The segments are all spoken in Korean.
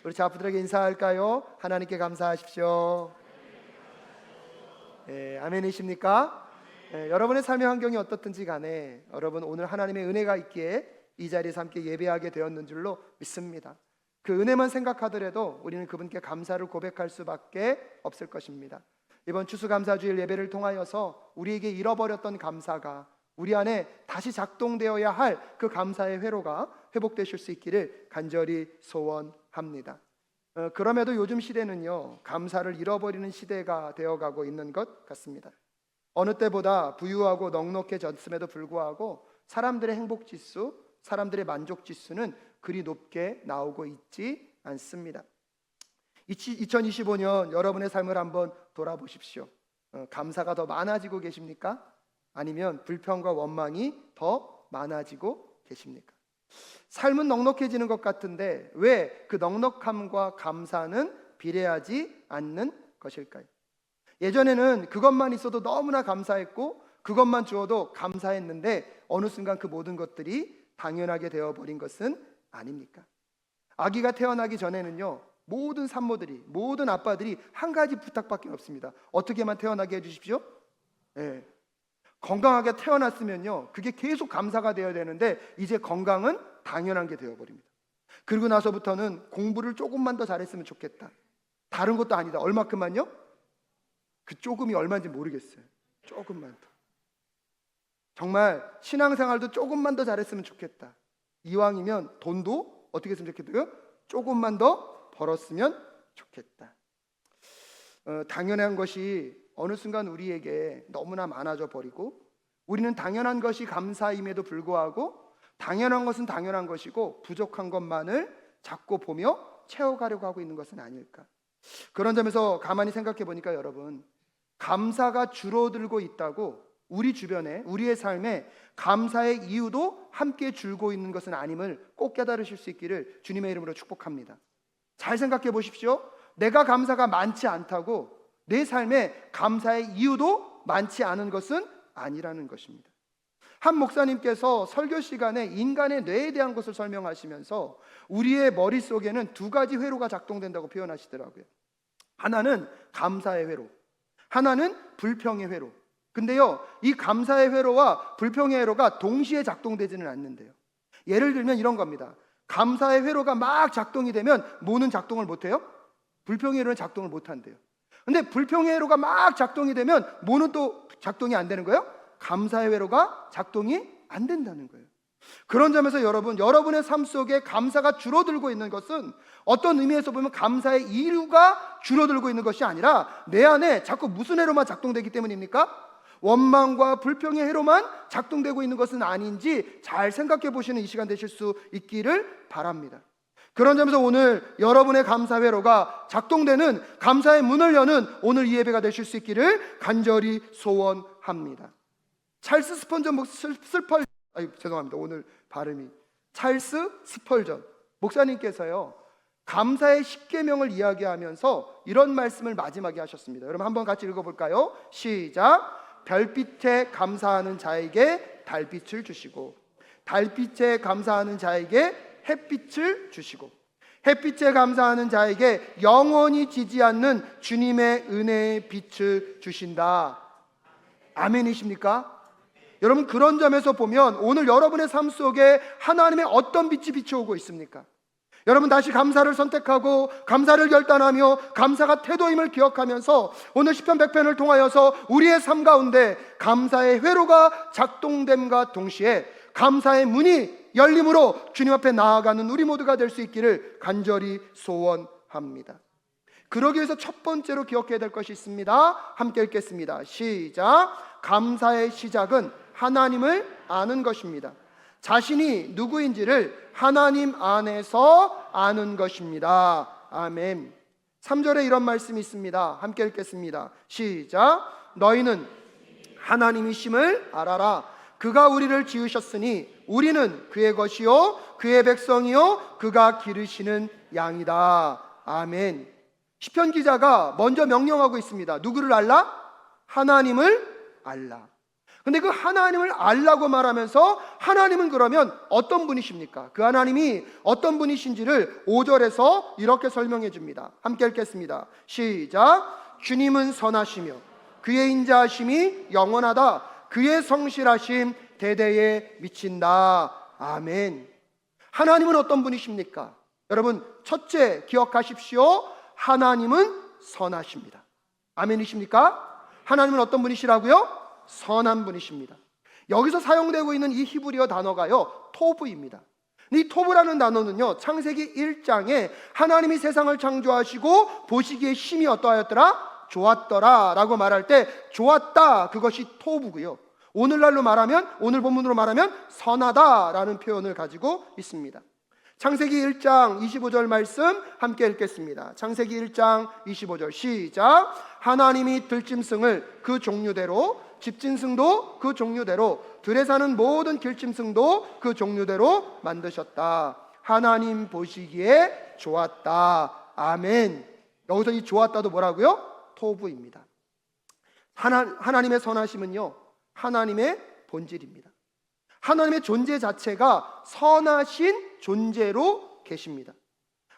우리 자부들에게 인사할까요? 하나님께 감사하십시오. 아멘이십니까? 여러분의 삶의 환경이 어떻든지 간에 여러분 오늘 하나님의 은혜가 있기에 이 자리에서 함께 예배하게 되었는 줄로 믿습니다. 그 은혜만 생각하더라도 우리는 그분께 감사를 고백할 수밖에 없을 것입니다. 이번 추수감사주일 예배를 통하여서 우리에게 잃어버렸던 감사가 우리 안에 다시 작동되어야 할 그 감사의 회로가 회복되실 수 있기를 간절히 소원합니다. 그럼에도 요즘 시대는요, 감사를 잃어버리는 시대가 되어가고 있는 것 같습니다. 어느 때보다 부유하고 넉넉해졌음에도 불구하고 사람들의 행복지수, 사람들의 만족지수는 그리 높게 나오고 있지 않습니다. 2025년 여러분의 삶을 한번 돌아보십시오. 감사가 더 많아지고 계십니까? 아니면 불평과 원망이 더 많아지고 계십니까? 삶은 넉넉해지는 것 같은데 왜 그 넉넉함과 감사는 비례하지 않는 것일까요? 예전에는 그것만 있어도 너무나 감사했고 그것만 주어도 감사했는데 어느 순간 그 모든 것들이 당연하게 되어버린 것은 아닙니까? 아기가 태어나기 전에는요, 모든 산모들이, 모든 아빠들이 한 가지 부탁밖에 없습니다. 어떻게만 태어나게 해주십시오. 건강하게 태어났으면요, 그게 계속 감사가 되어야 되는데 이제 건강은 당연한 게 되어버립니다. 그리고 나서부터는 공부를 조금만 더 잘했으면 좋겠다. 다른 것도 아니다. 얼마큼만요? 그 조금이 얼마인지 모르겠어요. 조금만 더. 정말 신앙생활도 조금만 더 잘했으면 좋겠다. 이왕이면 돈도 어떻게 했으면 좋겠고요? 조금만 더 벌었으면 좋겠다. 당연한 것이 어느 순간 우리에게 너무나 많아져 버리고 우리는 당연한 것이 감사임에도 불구하고 당연한 것은 당연한 것이고 부족한 것만을 자꾸 보며 채워가려고 하고 있는 것은 아닐까. 그런 점에서 가만히 생각해 보니까 여러분, 감사가 줄어들고 있다고 우리 주변에, 우리의 삶에 감사의 이유도 함께 줄고 있는 것은 아님을 꼭 깨달으실 수 있기를 주님의 이름으로 축복합니다. 잘 생각해 보십시오. 내가 감사가 많지 않다고 내 삶에 감사의 이유도 많지 않은 것은 아니라는 것입니다. 한 목사님께서 설교 시간에 인간의 뇌에 대한 것을 설명하시면서 우리의 머릿속에는 두 가지 회로가 작동된다고 표현하시더라고요. 하나는 감사의 회로, 하나는 불평의 회로. 근데요, 이 감사의 회로와 불평의 회로가 동시에 작동되지는 않는데요. 예를 들면 이런 겁니다. 감사의 회로가 막 작동이 되면 뭐는 작동을 못해요? 불평의 회로는 작동을 못한대요. 근데 불평의 회로가 막 작동이 되면 뭐는 또 작동이 안 되는 거예요? 감사의 회로가 작동이 안 된다는 거예요. 그런 점에서 여러분의 삶 속에 감사가 줄어들고 있는 것은 어떤 의미에서 보면 감사의 이유가 줄어들고 있는 것이 아니라 내 안에 자꾸 무슨 회로만 작동되기 때문입니까? 원망과 불평의 회로만 작동되고 있는 것은 아닌지 잘 생각해 보시는 이 시간 되실 수 있기를 바랍니다. 그런 점에서 오늘 여러분의 감사 회로가 작동되는 감사의 문을 여는 오늘 이 예배가 되실 수 있기를 간절히 소원합니다. 찰스 스펄전 목사님께서요, 감사의 10계명을 이야기하면서 이런 말씀을 마지막에 하셨습니다. 여러분 한번 같이 읽어볼까요? 시작. 별빛에 감사하는 자에게 달빛을 주시고 달빛에 감사하는 자에게 햇빛을 주시고 햇빛에 감사하는 자에게 영원히 지지 않는 주님의 은혜의 빛을 주신다. 아멘이십니까? 여러분, 그런 점에서 보면 오늘 여러분의 삶 속에 하나님의 어떤 빛이 비춰오고 있습니까? 여러분 다시 감사를 선택하고 감사를 결단하며 감사가 태도임을 기억하면서 오늘 시편 100편을 통하여서 우리의 삶 가운데 감사의 회로가 작동됨과 동시에 감사의 문이 열림으로 주님 앞에 나아가는 우리 모두가 될 수 있기를 간절히 소원합니다. 그러기 위해서 첫 번째로 기억해야 될 것이 있습니다. 함께 읽겠습니다. 시작. 감사의 시작은 하나님을 아는 것입니다. 자신이 누구인지를 하나님 안에서 아는 것입니다. 아멘. 3절에 이런 말씀이 있습니다. 함께 읽겠습니다. 시작. 너희는 하나님이심을 알아라. 그가 우리를 지으셨으니 우리는 그의 것이요 그의 백성이요 그가 기르시는 양이다. 아멘. 시편 기자가 먼저 명령하고 있습니다. 누구를 알라? 하나님을 알라. 근데 그 하나님을 알라고 말하면서 하나님은 그러면 어떤 분이십니까? 그 하나님이 어떤 분이신지를 5절에서 이렇게 설명해 줍니다. 함께 읽겠습니다. 시작. 주님은 선하시며 그의 인자하심이 영원하다. 그의 성실하심 대대에 미친다. 아멘. 하나님은 어떤 분이십니까? 여러분, 첫째 기억하십시오. 하나님은 선하십니다. 아멘이십니까? 하나님은 어떤 분이시라고요? 선한 분이십니다. 여기서 사용되고 있는 이 히브리어 단어가요, 토브입니다. 이 토브라는 단어는요, 창세기 1장에 하나님이 세상을 창조하시고 보시기에 심히 어떠하였더라? 좋았더라 라고 말할 때 좋았다, 그것이 토브고요. 오늘날로 말하면, 오늘 본문으로 말하면 선하다 라는 표현을 가지고 있습니다. 창세기 1장 25절 말씀 함께 읽겠습니다. 창세기 1장 25절 시작. 하나님이 들짐승을 그 종류대로, 집짐승도 그 종류대로, 들에 사는 모든 길짐승도 그 종류대로 만드셨다. 하나님 보시기에 좋았다. 아멘. 여기서 이 좋았다도 뭐라고요? 토부입니다. 하나님의 선하심은요, 하나님의 본질입니다. 하나님의 존재 자체가 선하신 존재로 계십니다.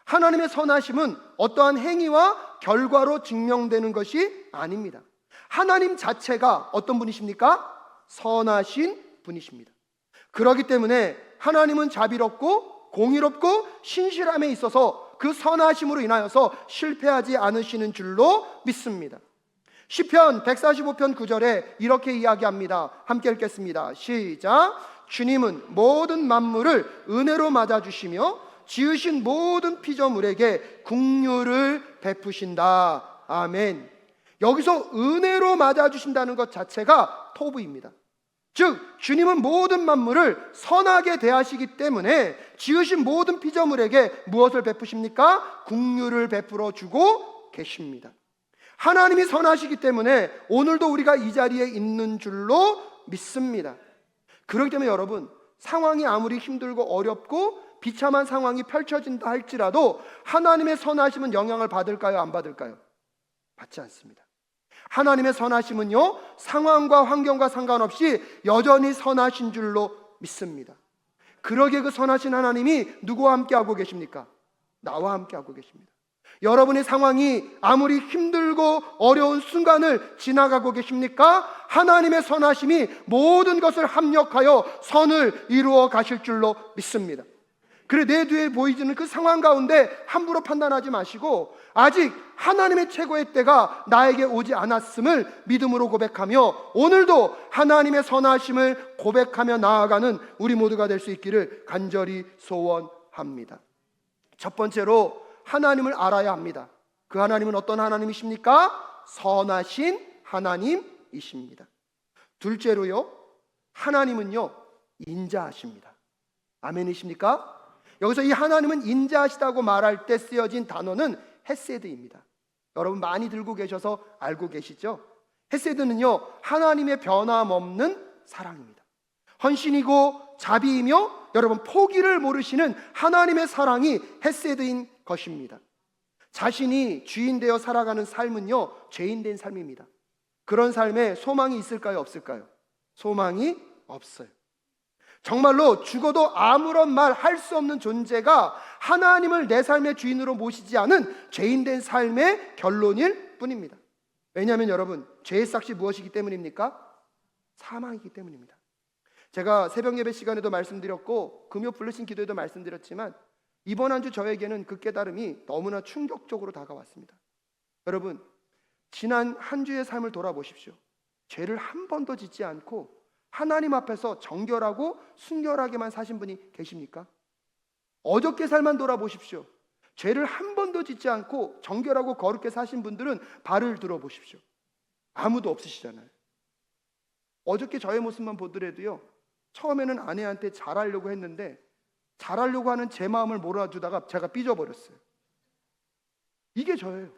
하나님의 선하심은 어떠한 행위와 결과로 증명되는 것이 아닙니다. 하나님 자체가 어떤 분이십니까? 선하신 분이십니다. 그렇기 때문에 하나님은 자비롭고 공의롭고 신실함에 있어서 그 선하심으로 인하여서 실패하지 않으시는 줄로 믿습니다. 시편 145편 9절에 이렇게 이야기합니다. 함께 읽겠습니다. 시작. 주님은 모든 만물을 은혜로 맞아주시며 지으신 모든 피조물에게 긍휼을 베푸신다. 아멘. 여기서 은혜로 맞아주신다는 것 자체가 토부입니다. 즉 주님은 모든 만물을 선하게 대하시기 때문에 지으신 모든 피조물에게 무엇을 베푸십니까? 긍휼을 베풀어 주고 계십니다. 하나님이 선하시기 때문에 오늘도 우리가 이 자리에 있는 줄로 믿습니다. 그렇기 때문에 여러분, 상황이 아무리 힘들고 어렵고 비참한 상황이 펼쳐진다 할지라도 하나님의 선하심은 영향을 받을까요? 안 받을까요? 받지 않습니다. 하나님의 선하심은요, 상황과 환경과 상관없이 여전히 선하신 줄로 믿습니다. 그러기에 그 선하신 하나님이 누구와 함께하고 계십니까? 나와 함께하고 계십니다. 여러분의 상황이 아무리 힘들고 어려운 순간을 지나가고 계십니까? 하나님의 선하심이 모든 것을 합력하여 선을 이루어 가실 줄로 믿습니다. 그래, 내 뒤에 보이지는 그 상황 가운데 함부로 판단하지 마시고 아직 하나님의 최고의 때가 나에게 오지 않았음을 믿음으로 고백하며 오늘도 하나님의 선하심을 고백하며 나아가는 우리 모두가 될 수 있기를 간절히 소원합니다. 첫 번째로 하나님을 알아야 합니다. 그 하나님은 어떤 하나님이십니까? 선하신 하나님이십니다. 둘째로요, 하나님은요, 인자하십니다. 아멘이십니까? 여기서 이 하나님은 인자하시다고 말할 때 쓰여진 단어는 헤세드입니다. 여러분 많이 들고 계셔서 알고 계시죠? 헤세드는요, 하나님의 변함없는 사랑입니다. 헌신이고 자비이며 여러분 포기를 모르시는 하나님의 사랑이 헤세드인 것입니다. 자신이 주인 되어 살아가는 삶은요, 죄인된 삶입니다. 그런 삶에 소망이 있을까요? 없을까요? 소망이 없어요. 정말로 죽어도 아무런 말 할 수 없는 존재가 하나님을 내 삶의 주인으로 모시지 않은 죄인된 삶의 결론일 뿐입니다. 왜냐하면 여러분, 죄의 싹이 무엇이기 때문입니까? 사망이기 때문입니다. 제가 새벽 예배 시간에도 말씀드렸고 금요 불르신 기도에도 말씀드렸지만 이번 한 주 저에게는 그 깨달음이 너무나 충격적으로 다가왔습니다. 여러분, 지난 한 주의 삶을 돌아보십시오. 죄를 한 번도 짓지 않고 하나님 앞에서 정결하고 순결하게만 사신 분이 계십니까? 어저께 삶만 돌아보십시오. 죄를 한 번도 짓지 않고 정결하고 거룩하게 사신 분들은 발을 들어보십시오. 아무도 없으시잖아요. 어저께 저의 모습만 보더라도요, 처음에는 아내한테 잘하려고 했는데 잘하려고 하는 제 마음을 몰아주다가 제가 삐져버렸어요. 이게 저예요.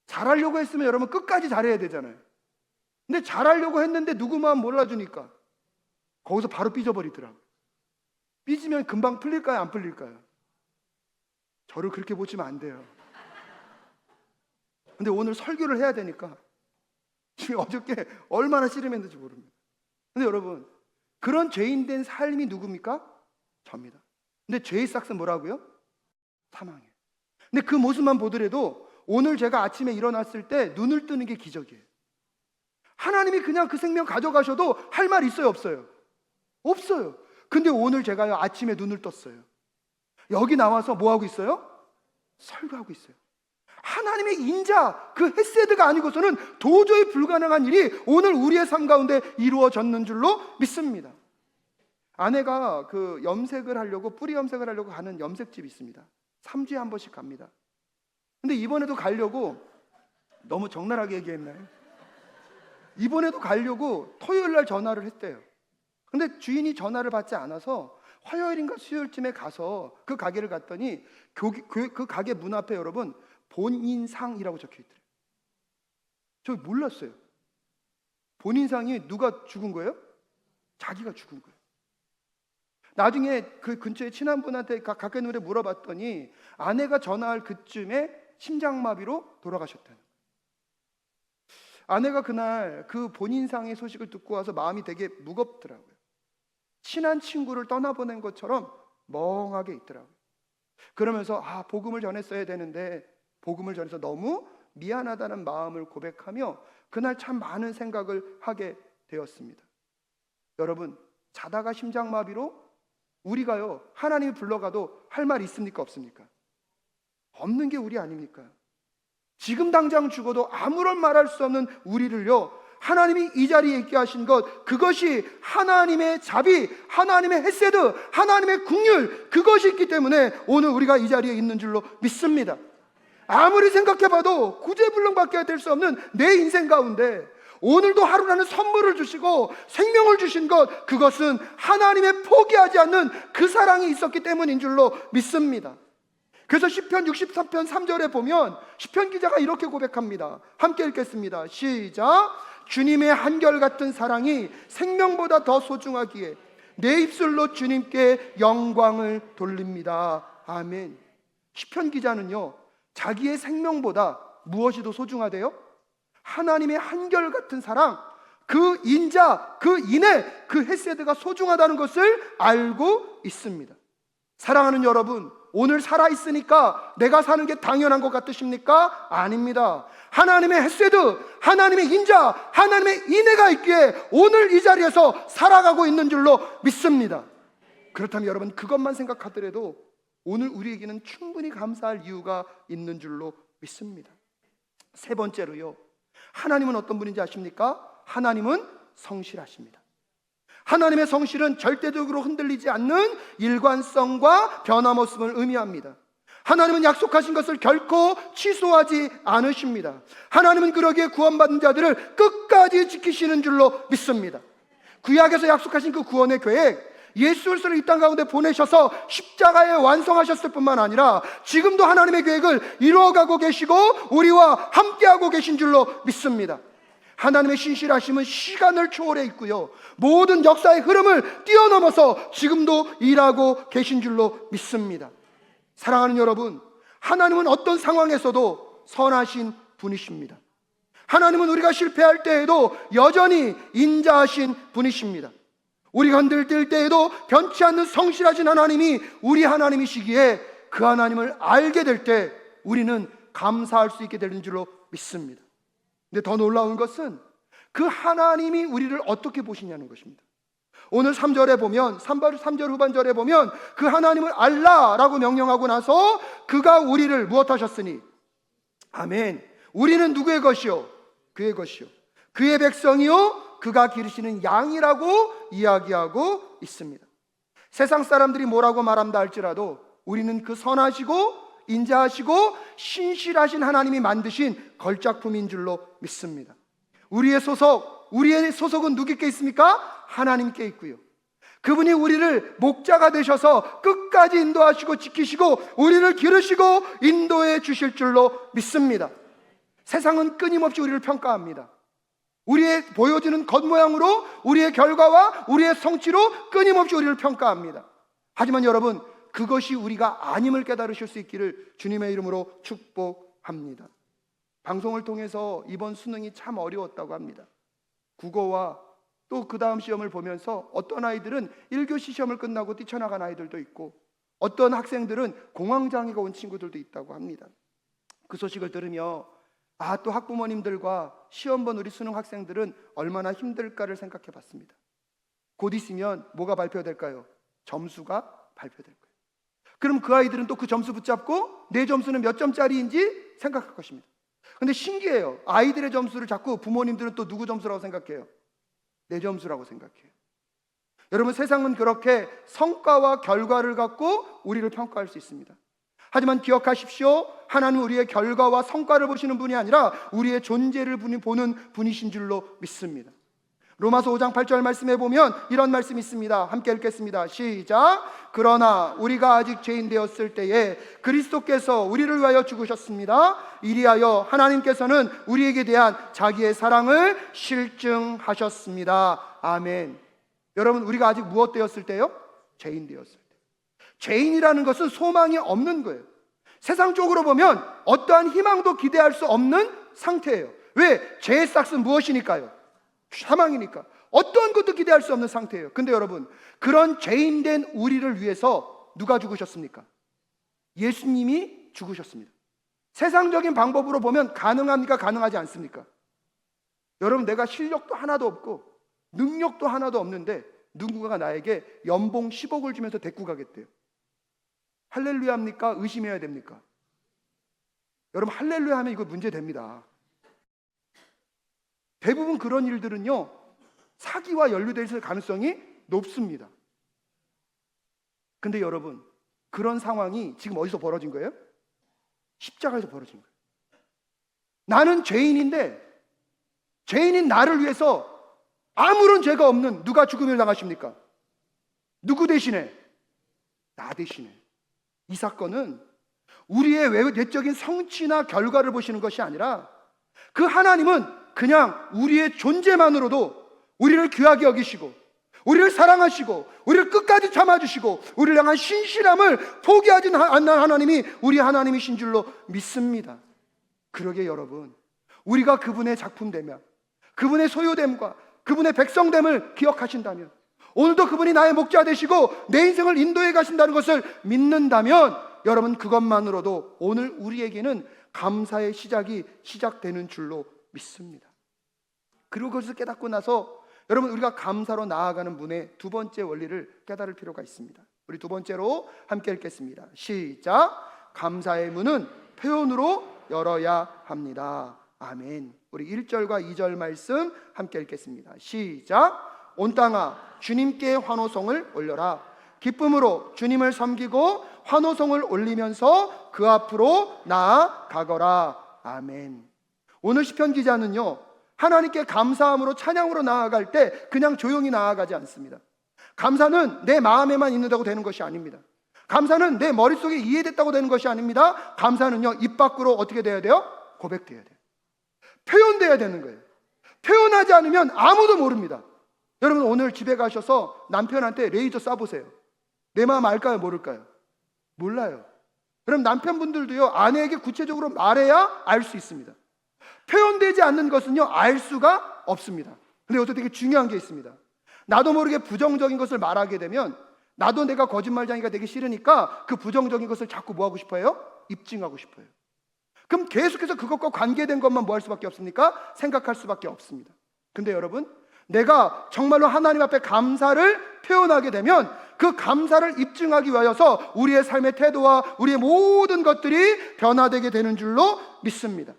잘하려고 했으면 여러분 끝까지 잘해야 되잖아요. 근데 잘하려고 했는데 누구 마음 몰라주니까 거기서 바로 삐져버리더라고요. 삐지면 금방 풀릴까요? 안 풀릴까요? 저를 그렇게 보시면 안 돼요. 근데 오늘 설교를 해야 되니까 지금 어저께 얼마나 씨름했는지 모릅니다. 근데 여러분, 그런 죄인된 삶이 누굽니까? 접니다. 근데 죄의 싹은 뭐라고요? 사망이에요. 근데 그 모습만 보더라도 오늘 제가 아침에 일어났을 때 눈을 뜨는 게 기적이에요. 하나님이 그냥 그 생명 가져가셔도 할 말 있어요, 없어요? 없어요. 근데 오늘 제가요, 아침에 눈을 떴어요. 여기 나와서 뭐 하고 있어요? 설교하고 있어요. 하나님의 인자, 그 헤세드가 아니고서는 도저히 불가능한 일이 오늘 우리의 삶 가운데 이루어졌는 줄로 믿습니다. 아내가 그 염색을 하려고, 뿌리 염색을 하려고 가는 염색집이 있습니다. 3주에 한 번씩 갑니다. 근데 이번에도 가려고, 너무 적나라하게 얘기했나요? 이번에도 가려고 토요일 날 전화를 했대요. 근데 주인이 전화를 받지 않아서 화요일인가 수요일쯤에 가서 그 가게를 갔더니 그 가게 문 앞에 여러분 본인상이라고 적혀 있더래요. 저 몰랐어요. 본인상이 누가 죽은 거예요? 자기가 죽은 거예요. 나중에 그 근처에 친한 분한테 가까이 있는 분한테 물어봤더니 아내가 전화할 그쯤에 심장마비로 돌아가셨다는 거예요. 아내가 그날 그 본인상의 소식을 듣고 와서 마음이 되게 무겁더라고요. 친한 친구를 떠나보낸 것처럼 멍하게 있더라고요. 그러면서 복음을 전했어야 되는데 복음을 전해서 너무 미안하다는 마음을 고백하며 그날 참 많은 생각을 하게 되었습니다. 여러분, 자다가 심장마비로 우리가요, 하나님이 불러가도 할 말 있습니까, 없습니까? 없는 게 우리 아닙니까? 지금 당장 죽어도 아무런 말할 수 없는 우리를요, 하나님이 이 자리에 있게 하신 것, 그것이 하나님의 자비, 하나님의 헤세드, 하나님의 긍휼, 그것이 있기 때문에 오늘 우리가 이 자리에 있는 줄로 믿습니다. 아무리 생각해봐도 구제불능밖에 될 수 없는 내 인생 가운데 오늘도 하루라는 선물을 주시고 생명을 주신 것, 그것은 하나님의 포기하지 않는 그 사랑이 있었기 때문인 줄로 믿습니다. 그래서 시편 63편 3절에 보면 시편 기자가 이렇게 고백합니다. 함께 읽겠습니다. 시작. 주님의 한결같은 사랑이 생명보다 더 소중하기에 내 입술로 주님께 영광을 돌립니다. 아멘. 시편 기자는요, 자기의 생명보다 무엇이 더 소중하대요? 하나님의 한결같은 사랑, 그 인자, 그 인애, 그 헤세드가 소중하다는 것을 알고 있습니다. 사랑하는 여러분, 오늘 살아있으니까 내가 사는 게 당연한 것 같으십니까? 아닙니다. 하나님의 헤세드, 하나님의 인자, 하나님의 인애가 있기에 오늘 이 자리에서 살아가고 있는 줄로 믿습니다. 그렇다면 여러분, 그것만 생각하더라도 오늘 우리에게는 충분히 감사할 이유가 있는 줄로 믿습니다. 세 번째로요, 하나님은 어떤 분인지 아십니까? 하나님은 성실하십니다. 하나님의 성실은 절대적으로 흔들리지 않는 일관성과 변화모습을 의미합니다. 하나님은 약속하신 것을 결코 취소하지 않으십니다. 하나님은 그러기에 구원받은 자들을 끝까지 지키시는 줄로 믿습니다. 구약에서 약속하신 그 구원의 계획, 예수 그리스도를 이 땅 가운데 보내셔서 십자가에 완성하셨을 뿐만 아니라 지금도 하나님의 계획을 이루어가고 계시고 우리와 함께하고 계신 줄로 믿습니다. 하나님의 신실하심은 시간을 초월해 있고요, 모든 역사의 흐름을 뛰어넘어서 지금도 일하고 계신 줄로 믿습니다. 사랑하는 여러분, 하나님은 어떤 상황에서도 선하신 분이십니다. 하나님은 우리가 실패할 때에도 여전히 인자하신 분이십니다. 우리가 흔들릴 때에도 변치 않는 성실하신 하나님이 우리 하나님이시기에 그 하나님을 알게 될 때 우리는 감사할 수 있게 되는 줄로 믿습니다. 근데 더 놀라운 것은 그 하나님이 우리를 어떻게 보시냐는 것입니다. 오늘 3절에 보면 3절 후반절에 보면 그 하나님을 알라라고 명령하고 나서 그가 우리를 무엇하셨으니, 아멘, 우리는 누구의 것이요? 그의 것이요, 그의 백성이요, 그가 기르시는 양이라고 이야기하고 있습니다. 세상 사람들이 뭐라고 말한다 할지라도 우리는 그 선하시고 인자하시고 신실하신 하나님이 만드신 걸작품인 줄로 믿습니다. 우리의 소속은 누구께 있습니까? 하나님께 있고요, 그분이 우리를 목자가 되셔서 끝까지 인도하시고 지키시고 우리를 기르시고 인도해 주실 줄로 믿습니다. 세상은 끊임없이 우리를 평가합니다. 우리의 보여지는 겉모양으로, 우리의 결과와 우리의 성취로 끊임없이 우리를 평가합니다. 하지만 여러분, 그것이 우리가 아님을 깨달으실 수 있기를 주님의 이름으로 축복합니다. 방송을 통해서 이번 수능이 참 어려웠다고 합니다. 국어와 또 그 다음 시험을 보면서 어떤 아이들은 1교시 시험을 끝나고 뛰쳐나간 아이들도 있고 어떤 학생들은 공황장애가 온 친구들도 있다고 합니다. 그 소식을 들으며 또 학부모님들과 시험 본 우리 수능 학생들은 얼마나 힘들까를 생각해 봤습니다. 곧 있으면 뭐가 발표될까요? 점수가 발표될 거예요. 그럼 그 아이들은 또 그 점수 붙잡고 내 점수는 몇 점짜리인지 생각할 것입니다. 근데 신기해요. 아이들의 점수를 자꾸 부모님들은 또 누구 점수라고 생각해요? 내 점수라고 생각해요. 여러분, 세상은 그렇게 성과와 결과를 갖고 우리를 평가할 수 있습니다. 하지만 기억하십시오. 하나님은 우리의 결과와 성과를 보시는 분이 아니라 우리의 존재를 보는 분이신 줄로 믿습니다. 로마서 5장 8절 말씀에 보면 이런 말씀이 있습니다. 함께 읽겠습니다. 시작. 그러나 우리가 아직 죄인 되었을 때에 그리스도께서 우리를 위하여 죽으셨습니다. 이리하여 하나님께서는 우리에게 대한 자기의 사랑을 실증하셨습니다. 아멘. 여러분, 우리가 아직 무엇 되었을 때요? 죄인 되었을 때. 죄인이라는 것은 소망이 없는 거예요. 세상적으로 보면 어떠한 희망도 기대할 수 없는 상태예요. 왜? 죄의 싹은 무엇이니까요? 사망이니까. 어떤 것도 기대할 수 없는 상태예요. 근데 여러분, 그런 죄인된 우리를 위해서 누가 죽으셨습니까? 예수님이 죽으셨습니다. 세상적인 방법으로 보면 가능합니까? 가능하지 않습니까? 여러분, 내가 실력도 하나도 없고 능력도 하나도 없는데 누군가가 나에게 연봉 10억을 주면서 데리고 가겠대요. 할렐루야 합니까? 의심해야 됩니까? 여러분, 할렐루야 하면 이거 문제됩니다. 대부분 그런 일들은요, 사기와 연루될 가능성이 높습니다. 근데 여러분, 그런 상황이 지금 어디서 벌어진 거예요? 십자가에서 벌어진 거예요. 나는 죄인인데 죄인인 나를 위해서 아무런 죄가 없는 누가 죽음을 당하십니까? 누구 대신에? 나 대신에. 이 사건은 우리의 외적인 성취나 결과를 보시는 것이 아니라 그 하나님은 그냥 우리의 존재만으로도 우리를 귀하게 여기시고 우리를 사랑하시고 우리를 끝까지 참아주시고 우리를 향한 신실함을 포기하지 않는 하나님이 우리 하나님이신 줄로 믿습니다. 그러게 여러분, 우리가 그분의 작품되면, 그분의 소유됨과 그분의 백성됨을 기억하신다면, 오늘도 그분이 나의 목자 되시고 내 인생을 인도해 가신다는 것을 믿는다면, 여러분, 그것만으로도 오늘 우리에게는 감사의 시작이 시작되는 줄로 믿습니다. 그리고 그것을 깨닫고 나서 여러분, 우리가 감사로 나아가는 문의 두 번째 원리를 깨달을 필요가 있습니다. 우리 두 번째로 함께 읽겠습니다. 시작. 감사의 문은 표현으로 열어야 합니다. 아멘. 우리 1절과 2절 말씀 함께 읽겠습니다. 시작. 온 땅아 주님께 환호성을 올려라. 기쁨으로 주님을 섬기고 환호성을 올리면서 그 앞으로 나아가거라. 아멘. 오늘 시편 기자는요, 하나님께 감사함으로 찬양으로 나아갈 때 그냥 조용히 나아가지 않습니다. 감사는 내 마음에만 있는다고 되는 것이 아닙니다. 감사는 내 머릿속에 이해됐다고 되는 것이 아닙니다. 감사는요, 입 밖으로 어떻게 돼야 돼요? 고백돼야 돼요. 표현돼야 되는 거예요. 표현하지 않으면 아무도 모릅니다. 여러분, 오늘 집에 가셔서 남편한테 레이저 쏴보세요. 내 마음 알까요? 모를까요? 몰라요. 그럼 남편분들도요, 아내에게 구체적으로 말해야 알 수 있습니다. 표현되지 않는 것은요, 알 수가 없습니다. 근데 여기서 되게 중요한 게 있습니다. 나도 모르게 부정적인 것을 말하게 되면 나도 내가 거짓말쟁이가 되기 싫으니까 그 부정적인 것을 자꾸 뭐 하고 싶어요? 입증하고 싶어요. 그럼 계속해서 그것과 관계된 것만 뭐 할 수밖에 없습니까? 생각할 수밖에 없습니다. 근데 여러분, 내가 정말로 하나님 앞에 감사를 표현하게 되면 그 감사를 입증하기 위하여서 우리의 삶의 태도와 우리의 모든 것들이 변화되게 되는 줄로 믿습니다.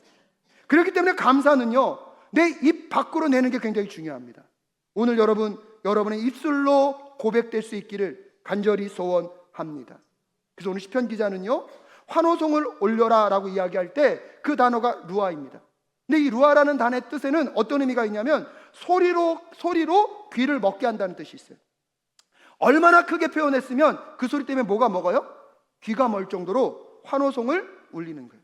그렇기 때문에 감사는요, 내 입 밖으로 내는 게 굉장히 중요합니다. 오늘 여러분의 입술로 고백될 수 있기를 간절히 소원합니다. 그래서 오늘 시편 기자는요, 환호성을 올려라 라고 이야기할 때 그 단어가 루아입니다. 근데 이 루아라는 단어의 뜻에는 어떤 의미가 있냐면 소리로 귀를 먹게 한다는 뜻이 있어요. 얼마나 크게 표현했으면 그 소리 때문에 뭐가 먹어요? 귀가 멀 정도로 환호성을 울리는 거예요.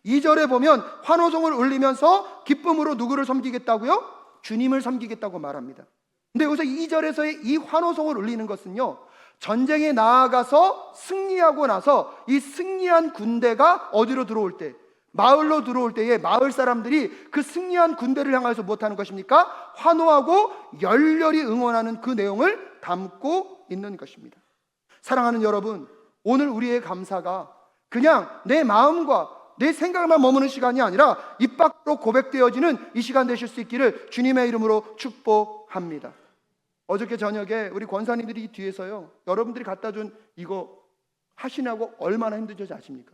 2절에 보면 환호성을 울리면서 기쁨으로 누구를 섬기겠다고요? 주님을 섬기겠다고 말합니다. 근데 여기서 2절에서의 이 환호성을 울리는 것은요, 전쟁에 나아가서 승리하고 나서 이 승리한 군대가 어디로 들어올 때, 마을로 들어올 때에 마을 사람들이 그 승리한 군대를 향해서 무엇하는 것입니까? 환호하고 열렬히 응원하는 그 내용을 담고 있는 것입니다. 사랑하는 여러분, 오늘 우리의 감사가 그냥 내 마음과 내 생각만 머무는 시간이 아니라 입 밖으로 고백되어지는 이 시간 되실 수 있기를 주님의 이름으로 축복합니다. 어저께 저녁에 우리 권사님들이 뒤에서요, 여러분들이 갖다 준 이거 하시냐고 얼마나 힘든지 아십니까?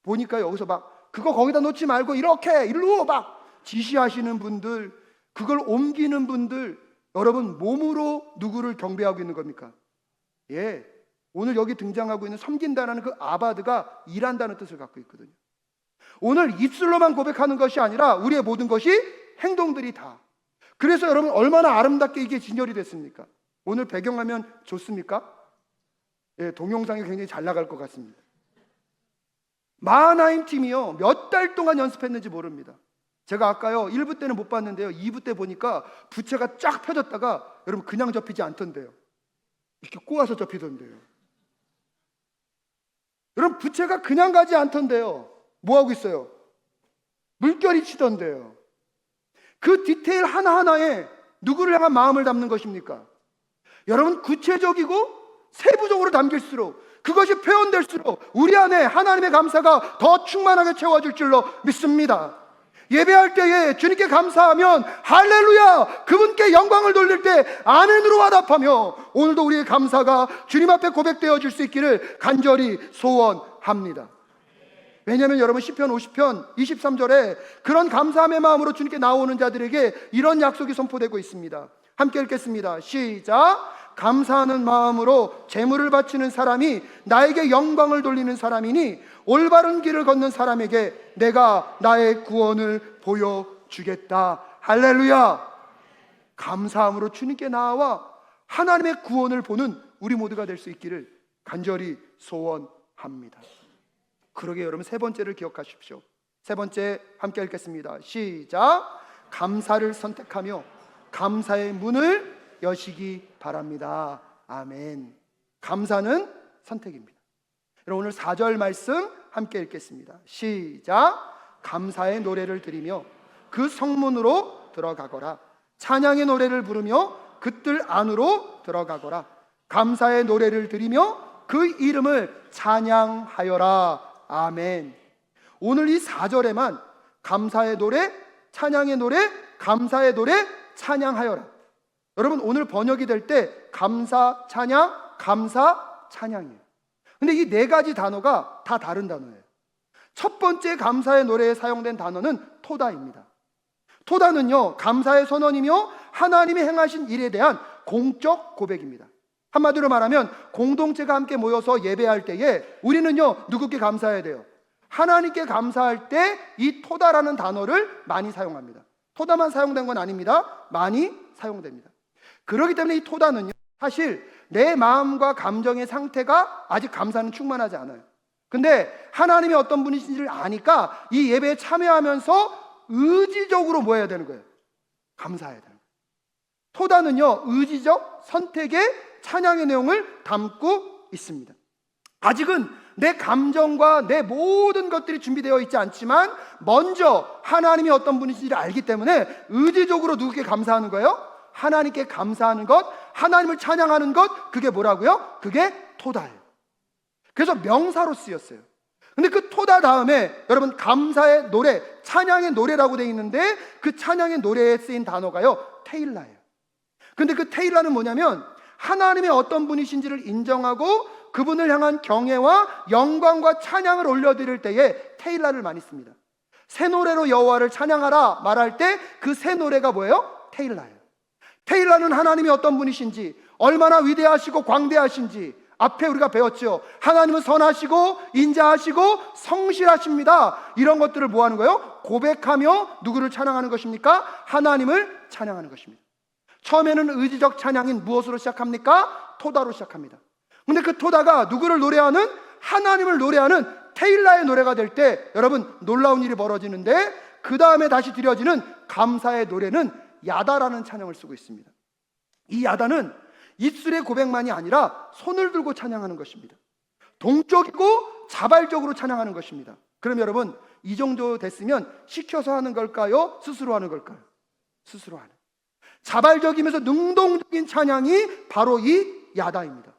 보니까 여기서 막 그거 거기다 놓지 말고 이렇게 일로 막 지시하시는 분들, 그걸 옮기는 분들, 여러분 몸으로 누구를 경배하고 있는 겁니까? 예, 오늘 여기 등장하고 있는 섬긴다는 그 아바드가 일한다는 뜻을 갖고 있거든요. 오늘 입술로만 고백하는 것이 아니라 우리의 모든 것이 행동들이 다. 그래서 여러분 얼마나 아름답게 이게 진열이 됐습니까? 오늘 배경화면 좋습니까? 예, 동영상이 굉장히 잘 나갈 것 같습니다. 마하나임 팀이요, 몇 달 동안 연습했는지 모릅니다. 제가 아까요 1부 때는 못 봤는데요, 2부 때 보니까 부채가 쫙 펴졌다가 여러분 그냥 접히지 않던데요. 이렇게 꼬아서 접히던데요. 여러분 부채가 그냥 가지 않던데요. 뭐 하고 있어요? 물결이 치던데요. 그 디테일 하나하나에 누구를 향한 마음을 담는 것입니까? 여러분 구체적이고 세부적으로 담길수록, 그것이 표현될수록 우리 안에 하나님의 감사가 더 충만하게 채워질 줄로 믿습니다. 예배할 때에 주님께 감사하면 할렐루야, 그분께 영광을 돌릴 때 아멘으로 화답하며 오늘도 우리의 감사가 주님 앞에 고백되어질 수 있기를 간절히 소원합니다. 왜냐하면 여러분 시편 50편 23절에 그런 감사함의 마음으로 주님께 나오는 자들에게 이런 약속이 선포되고 있습니다. 함께 읽겠습니다. 시작. 감사하는 마음으로 제물을 바치는 사람이 나에게 영광을 돌리는 사람이니 올바른 길을 걷는 사람에게 내가 나의 구원을 보여주겠다. 할렐루야. 감사함으로 주님께 나와 하나님의 구원을 보는 우리 모두가 될 수 있기를 간절히 소원합니다. 그러게 여러분 세 번째를 기억하십시오. 세 번째 함께 읽겠습니다. 시작. 감사를 선택하며 감사의 문을 여시기 바랍니다. 아멘. 감사는 선택입니다. 여러분 오늘 4절 말씀 함께 읽겠습니다. 시작. 감사의 노래를 드리며 그 성문으로 들어가거라. 찬양의 노래를 부르며 그 뜰 안으로 들어가거라. 감사의 노래를 드리며 그 이름을 찬양하여라. 아멘. 오늘 이 4절에만 감사의 노래, 찬양의 노래, 감사의 노래, 찬양하여라. 여러분 오늘 번역이 될 때 감사, 찬양, 감사, 찬양이에요. 근데 이 네 가지 단어가 다 다른 단어예요. 첫 번째 감사의 노래에 사용된 단어는 토다입니다. 토다는요, 감사의 선언이며 하나님이 행하신 일에 대한 공적 고백입니다. 한마디로 말하면 공동체가 함께 모여서 예배할 때에 우리는요 누구께 감사해야 돼요? 하나님께 감사할 때 이 토다라는 단어를 많이 사용합니다. 토다만 사용된 건 아닙니다. 많이 사용됩니다. 그렇기 때문에 이 토다는요 사실 내 마음과 감정의 상태가 아직 감사는 충만하지 않아요. 근데 하나님이 어떤 분이신지를 아니까 이 예배에 참여하면서 의지적으로 뭐 해야 되는 거예요? 감사해야 되는 거예요. 토다는요 의지적 선택의 찬양의 내용을 담고 있습니다. 아직은 내 감정과 내 모든 것들이 준비되어 있지 않지만 먼저 하나님이 어떤 분이신지를 알기 때문에 의지적으로 누구께 감사하는 거예요? 하나님께 감사하는 것, 하나님을 찬양하는 것, 그게 뭐라고요? 그게 토다예요. 그래서 명사로 쓰였어요. 근데 그 토다 다음에 여러분 감사의 노래, 찬양의 노래라고 되어 있는데 그 찬양의 노래에 쓰인 단어가요 테일라예요. 근데 그 테일라는 뭐냐면 하나님의 어떤 분이신지를 인정하고 그분을 향한 경외와 영광과 찬양을 올려드릴 때에 테일라를 많이 씁니다. 새 노래로 여호와를 찬양하라 말할 때 그 새 노래가 뭐예요? 테일라예요. 테일라는 하나님이 어떤 분이신지, 얼마나 위대하시고 광대하신지 앞에 우리가 배웠죠. 하나님은 선하시고 인자하시고 성실하십니다. 이런 것들을 뭐 하는 거예요? 고백하며 누구를 찬양하는 것입니까? 하나님을 찬양하는 것입니다. 처음에는 의지적 찬양인 무엇으로 시작합니까? 토다로 시작합니다. 근데 그 토다가 누구를 노래하는? 하나님을 노래하는 테일라의 노래가 될 때 여러분 놀라운 일이 벌어지는데 그 다음에 다시 드려지는 감사의 노래는 야다라는 찬양을 쓰고 있습니다. 이 야다는 입술의 고백만이 아니라 손을 들고 찬양하는 것입니다. 동적이고 자발적으로 찬양하는 것입니다. 그럼 여러분, 이 정도 됐으면 시켜서 하는 걸까요? 스스로 하는 걸까요? 스스로 하는. 자발적이면서 능동적인 찬양이 바로 이 야다입니다.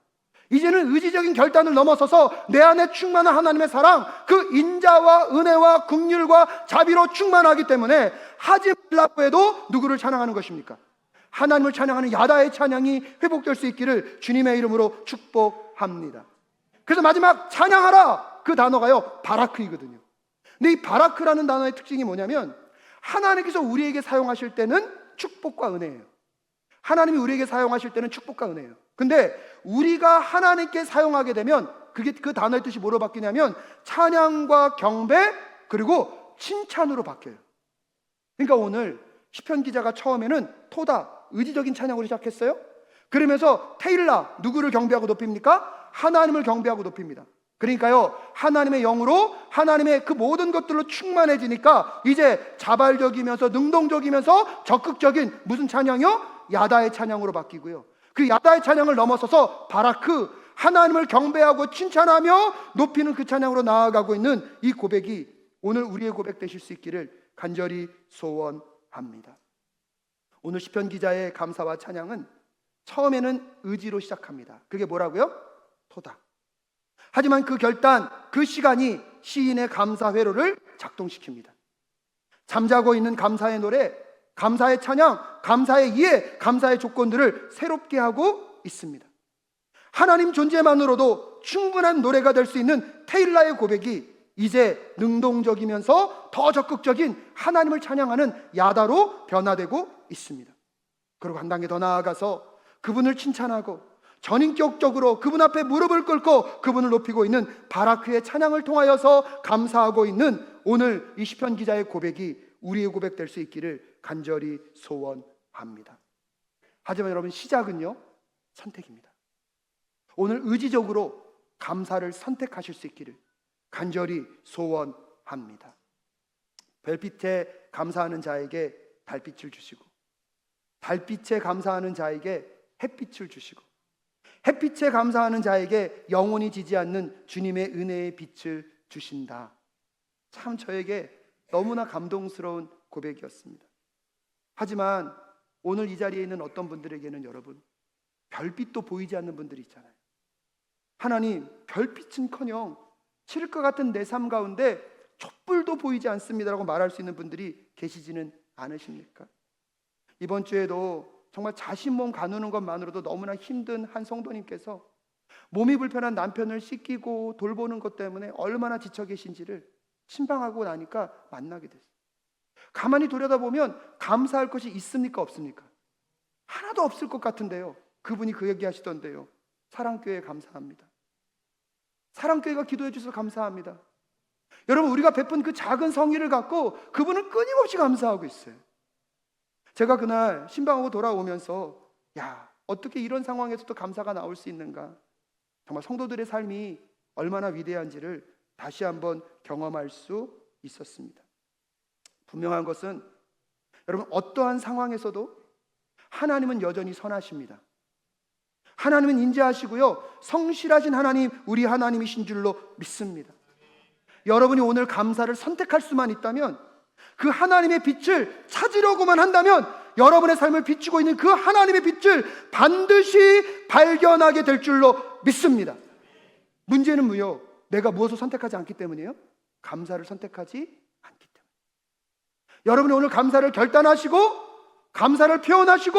이제는 의지적인 결단을 넘어서서 내 안에 충만한 하나님의 사랑, 그 인자와 은혜와 긍휼과 자비로 충만하기 때문에 하지 말라고 해도 누구를 찬양하는 것입니까? 하나님을 찬양하는 야다의 찬양이 회복될 수 있기를 주님의 이름으로 축복합니다. 그래서 마지막 찬양하라, 그 단어가요 바라크이거든요. 근데 이 바라크라는 단어의 특징이 뭐냐면, 하나님께서 우리에게 사용하실 때는 축복과 은혜예요. 하나님이 우리에게 사용하실 때는 축복과 은혜예요. 근데 우리가 하나님께 사용하게 되면 그게 그 단어의 뜻이 뭐로 바뀌냐면 찬양과 경배 그리고 칭찬으로 바뀌어요. 그러니까 오늘 시편 기자가 처음에는 토다, 의지적인 찬양으로 시작했어요. 그러면서 테일라, 누구를 경배하고 높입니까? 하나님을 경배하고 높입니다. 그러니까요, 하나님의 영으로 하나님의 그 모든 것들로 충만해지니까 이제 자발적이면서 능동적이면서 적극적인 무슨 찬양이요? 야다의 찬양으로 바뀌고요. 그 야다의 찬양을 넘어서서 바라크, 하나님을 경배하고 칭찬하며 높이는 그 찬양으로 나아가고 있는 이 고백이 오늘 우리의 고백 되실 수 있기를 간절히 소원합니다. 오늘 시편 기자의 감사와 찬양은 처음에는 의지로 시작합니다. 그게 뭐라고요? 토다. 하지만 그 결단, 그 시간이 시인의 감사 회로를 작동시킵니다. 잠자고 있는 감사의 노래, 감사의 찬양, 감사의 이해, 감사의 조건들을 새롭게 하고 있습니다. 하나님 존재만으로도 충분한 노래가 될 수 있는 테일라의 고백이 이제 능동적이면서 더 적극적인 하나님을 찬양하는 야다로 변화되고 있습니다. 그리고 한 단계 더 나아가서 그분을 칭찬하고 전인격적으로 그분 앞에 무릎을 꿇고 그분을 높이고 있는 바라크의 찬양을 통하여서 감사하고 있는 오늘 이 시편 기자의 고백이 우리의 고백 될 수 있기를 간절히 소원합니다. 하지만 여러분, 시작은요 선택입니다. 오늘 의지적으로 감사를 선택하실 수 있기를 간절히 소원합니다. 별빛에 감사하는 자에게 달빛을 주시고, 달빛에 감사하는 자에게 햇빛을 주시고, 햇빛에 감사하는 자에게 영원히 지지 않는 주님의 은혜의 빛을 주신다. 참 저에게 너무나 감동스러운 고백이었습니다. 하지만 오늘 이 자리에 있는 어떤 분들에게는 여러분, 별빛도 보이지 않는 분들이 있잖아요. 하나님, 별빛은커녕 칠 것 같은 내 삶 가운데 촛불도 보이지 않습니다라고 말할 수 있는 분들이 계시지는 않으십니까? 이번 주에도 정말 자신 몸 가누는 것만으로도 너무나 힘든 한 성도님께서 몸이 불편한 남편을 씻기고 돌보는 것 때문에 얼마나 지쳐 계신지를 신방하고 나니까 만나게 됐어요. 가만히 들여다보면 감사할 것이 있습니까? 없습니까? 하나도 없을 것 같은데요, 그분이 그 얘기하시던데요, 사랑교회에 감사합니다. 사랑교회가 기도해 주셔서 감사합니다. 여러분, 우리가 베푼 그 작은 성의를 갖고 그분은 끊임없이 감사하고 있어요. 제가 그날 신방하고 돌아오면서 어떻게 이런 상황에서도 감사가 나올 수 있는가, 정말 성도들의 삶이 얼마나 위대한지를 다시 한번 경험할 수 있었습니다. 분명한 것은 여러분, 어떠한 상황에서도 하나님은 여전히 선하십니다. 하나님은 인자하시고요, 성실하신 하나님, 우리 하나님이신 줄로 믿습니다. 여러분이 오늘 감사를 선택할 수만 있다면, 그 하나님의 빛을 찾으려고만 한다면 여러분의 삶을 비추고 있는 그 하나님의 빛을 반드시 발견하게 될 줄로 믿습니다. 문제는 뭐요? 내가 무엇을 선택하지 않기 때문이에요? 감사를 선택하지 않기 때문에. 여러분이 오늘 감사를 결단하시고 감사를 표현하시고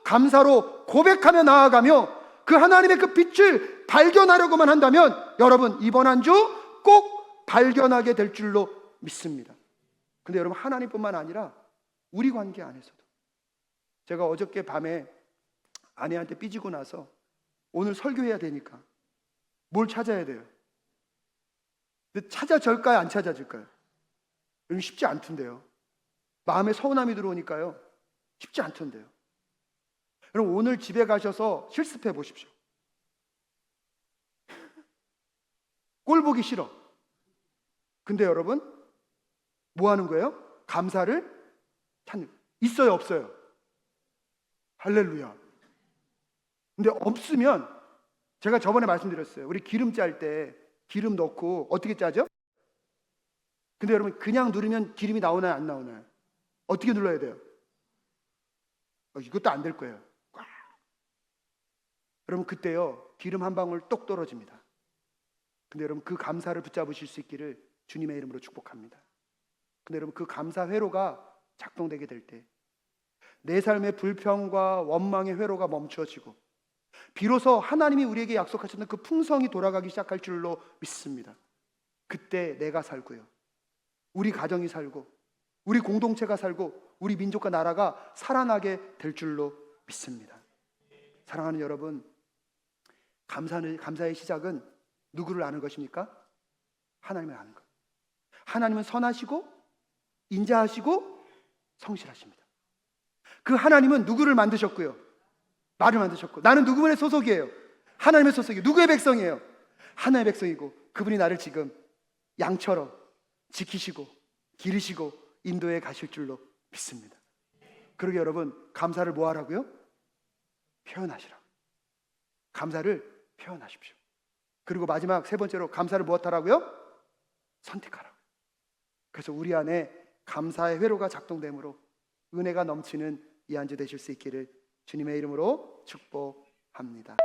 감사로 고백하며 나아가며 그 하나님의 그 빛을 발견하려고만 한다면 여러분, 이번 한 주 꼭 발견하게 될 줄로 믿습니다. 근데 여러분, 하나님뿐만 아니라 우리 관계 안에서도, 제가 어저께 밤에 아내한테 삐지고 나서 오늘 설교해야 되니까 뭘 찾아야 돼요? 근데 찾아질까요? 안 찾아질까요? 여러분, 쉽지 않던데요. 마음에 서운함이 들어오니까요, 쉽지 않던데요. 여러분, 오늘 집에 가셔서 실습해 보십시오. 꼴 보기 싫어. 근데 여러분, 뭐 하는 거예요? 감사를 찾는 거예요. 있어요, 없어요? 할렐루야. 근데 없으면, 제가 저번에 말씀드렸어요. 우리 기름 짤 때 기름 넣고 어떻게 짜죠? 근데 여러분 그냥 누르면 기름이 나오나요, 안 나오나요? 어떻게 눌러야 돼요? 이것도 안 될 거예요. 꽉. 여러분 그때요 기름 한 방울 똑 떨어집니다. 근데 여러분 그 감사를 붙잡으실 수 있기를 주님의 이름으로 축복합니다. 근데 여러분 그 감사 회로가 작동되게 될 때 내 삶의 불평과 원망의 회로가 멈추어지고 비로소 하나님이 우리에게 약속하셨던 그 풍성이 돌아가기 시작할 줄로 믿습니다. 그때 내가 살고요, 우리 가정이 살고 우리 공동체가 살고 우리 민족과 나라가 살아나게 될 줄로 믿습니다. 사랑하는 여러분, 감사의 시작은 누구를 아는 것입니까? 하나님을 아는 것. 하나님은 선하시고 인자하시고 성실하십니다. 그 하나님은 누구를 만드셨고요? 나를 만드셨고, 나는 누구의 소속이에요? 하나님의 소속이에요. 누구의 백성이에요? 하나님의 백성이고, 그분이 나를 지금 양처럼 지키시고 기르시고 인도해 가실 줄로 믿습니다. 그러게 여러분, 감사를 뭐 하라고요? 표현하시라고. 감사를 표현하십시오. 그리고 마지막 세 번째로 감사를 무엇 하라고요? 선택하라고. 그래서 우리 안에 감사의 회로가 작동되므로 은혜가 넘치는 이 한 주 되실 수 있기를 주님의 이름으로 축복합니다.